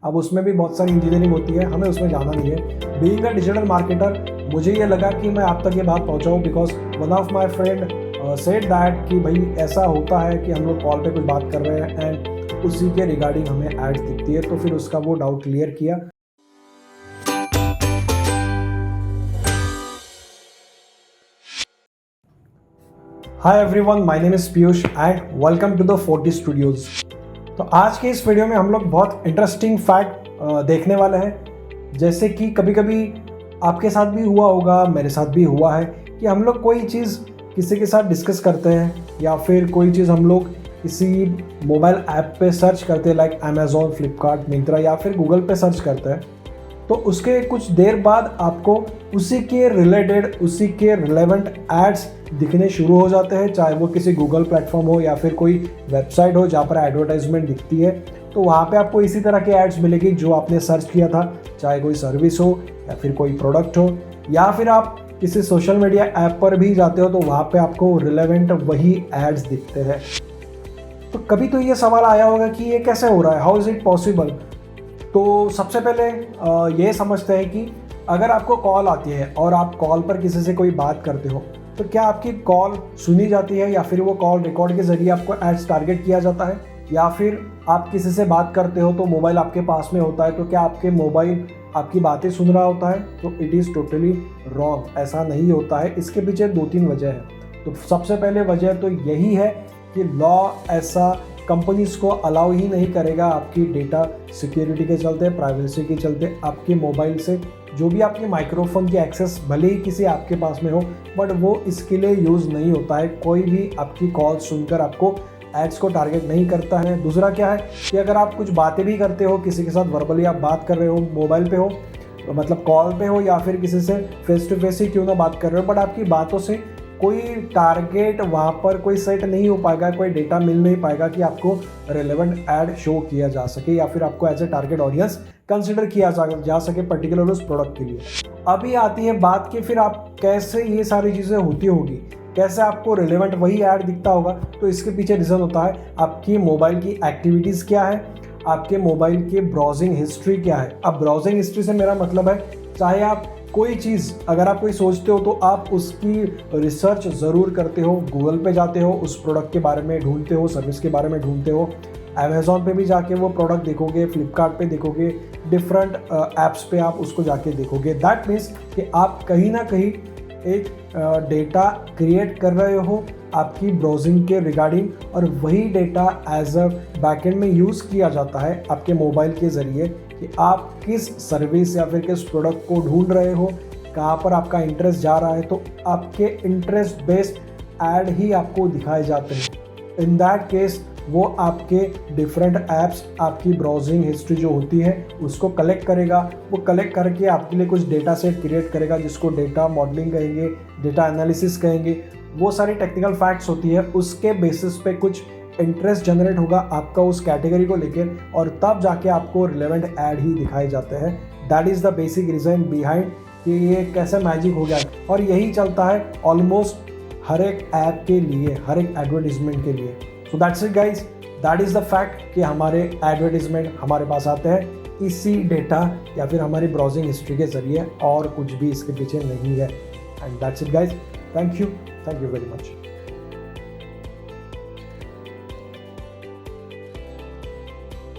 अब उसमें भी बहुत सारी इंजीनियरिंग होती है, हमें उसमें जाना नहीं है। बीइंग अ डिजिटल मार्केटर मुझे ये लगा कि मैं आप तक ये बात पहुँचाऊँ, because one of my friend said that कि भाई ऐसा होता है कि हम लोग कॉल पे कुछ बात कर रहे हैं एंड उसी के रिगार्डिंग हमें एड्स दिखती है, तो फिर उसका वो डाउट क्लियर किया। Hi everyone, my name is Piyush and welcome to the 40 studios. तो आज के इस वीडियो में हम लोग बहुत इंटरेस्टिंग फैक्ट देखने वाले हैं। जैसे कि कभी कभी आपके साथ भी हुआ होगा, मेरे साथ भी हुआ है कि हम लोग कोई चीज़ किसी के साथ डिस्कस करते हैं या फिर कोई चीज़ हम लोग किसी मोबाइल ऐप पे सर्च करते हैं, लाइक अमेज़ॉन, फ्लिपकार्ट, मिंत्रा या फिर गूगल पे सर्च करते हैं। तो उसके कुछ देर बाद आपको उसी के रिलेटेड, उसी के रिलेवेंट एड्स दिखने शुरू हो जाते हैं, चाहे वो किसी गूगल प्लेटफॉर्म हो या फिर कोई वेबसाइट हो जहाँ पर एडवर्टाइजमेंट दिखती है। तो वहाँ पे आपको इसी तरह के एड्स मिलेगी जो आपने सर्च किया था, चाहे कोई सर्विस हो या फिर कोई प्रोडक्ट हो, या फिर आप किसी सोशल मीडिया ऐप पर भी जाते हो तो वहाँ पे आपको रिलेवेंट वही एड्स दिखते हैं। तो कभी तो ये सवाल आया होगा कि ये कैसे हो रहा है, हाउ इज़ इट पॉसिबल। तो सबसे पहले ये समझते हैं कि अगर आपको कॉल आती है और आप कॉल पर किसी से कोई बात करते हो, तो क्या आपकी कॉल सुनी जाती है या फिर वो कॉल रिकॉर्ड के ज़रिए आपको एड्स टारगेट किया जाता है, या फिर आप किसी से बात करते हो तो मोबाइल आपके पास में होता है, तो क्या आपके मोबाइल आपकी बातें सुन रहा होता है? तो इट इज़ टोटली रॉन्ग, ऐसा नहीं होता है। इसके पीछे 2-3 वजह है। तो सबसे पहले वजह तो यही है कि लॉ ऐसा कंपनीज़ को अलाउ ही नहीं करेगा आपकी डेटा सिक्योरिटी के चलते, प्राइवेसी के चलते, आपके मोबाइल से जो भी आपके माइक्रोफोन की एक्सेस भले ही किसी आपके पास में हो, बट वो इसके लिए यूज़ नहीं होता है। कोई भी आपकी कॉल सुनकर आपको एड्स को टारगेट नहीं करता है। दूसरा क्या है कि अगर आप कुछ बातें भी करते हो, किसी के साथ वर्बली आप बात कर रहे हो, मोबाइल पे हो, मतलब कॉल पे हो या फिर किसी से फेस टू फेस ही क्यों ना बात कर रहे हो, बट आपकी बातों से कोई टारगेट वहाँ पर कोई सेट नहीं हो पाएगा, कोई डेटा मिल नहीं पाएगा कि आपको रेलेवेंट ऐड शो किया जा सके या फिर आपको as a target audience consider किया जा सके पर्टिकुलर उस प्रोडक्ट के लिए। अभी आती है बात कि फिर आप कैसे ये सारी चीज़ें होती होगी, कैसे आपको रेलेवेंट वही ऐड दिखता होगा। तो इसके पीछे रीज़न होता है आपकी मोबाइल की एक्टिविटीज़ क्या है, आपके मोबाइल की ब्राउजिंग हिस्ट्री क्या है। अब ब्राउजिंग हिस्ट्री से मेरा मतलब है, चाहे आप कोई चीज़ अगर आप कोई सोचते हो तो आप उसकी रिसर्च ज़रूर करते हो, गूगल पे जाते हो, उस प्रोडक्ट के बारे में ढूंढते हो, सर्विस के बारे में ढूंढते हो, अमेज़ॉन पे भी जाके वो प्रोडक्ट देखोगे, फ्लिपकार्ट पे देखोगे, डिफरेंट ऐप्स पे आप उसको जाके देखोगे। दैट मीन्स कि आप कहीं ना कहीं एक डेटा क्रिएट कर रहे हो आपकी ब्राउजिंग के रिगार्डिंग, और वही डेटा एज अ बैकएंड में यूज़ किया जाता है आपके मोबाइल के ज़रिए कि आप किस सर्विस या फिर किस प्रोडक्ट को ढूंढ रहे हो, कहाँ पर आपका इंटरेस्ट जा रहा है। तो आपके इंटरेस्ट बेस्ड ऐड ही आपको दिखाए जाते हैं। इन दैट केस वो आपके डिफरेंट ऐप्स आपकी ब्राउजिंग हिस्ट्री जो होती है उसको कलेक्ट करेगा। वो कलेक्ट करके आपके लिए कुछ डेटा सेट क्रिएट करेगा जिसको डेटा मॉडलिंग कहेंगे, डेटा एनालिसिस कहेंगे। वो सारी टेक्निकल फैक्ट्स होती है, उसके बेसिस पे कुछ इंटरेस्ट जनरेट होगा आपका उस कैटेगरी को लेकर, और तब जाके आपको रिलेवेंट ऐड ही दिखाए जाते हैं। That is the basic reason behind कि ये कैसे मैजिक हो गया। और यही चलता है ऑलमोस्ट हर एक ऐप के लिए, हर एक एडवर्टीजमेंट के लिए। So that's it guys, that is the fact कि हमारे एडवर्टीजमेंट हमारे पास आते हैं इसी डेटा या फिर हमारी ब्राउजिंग हिस्ट्री के ज़रिए, और कुछ भी इसके पीछे नहीं है। And that's it guys, thank you very much.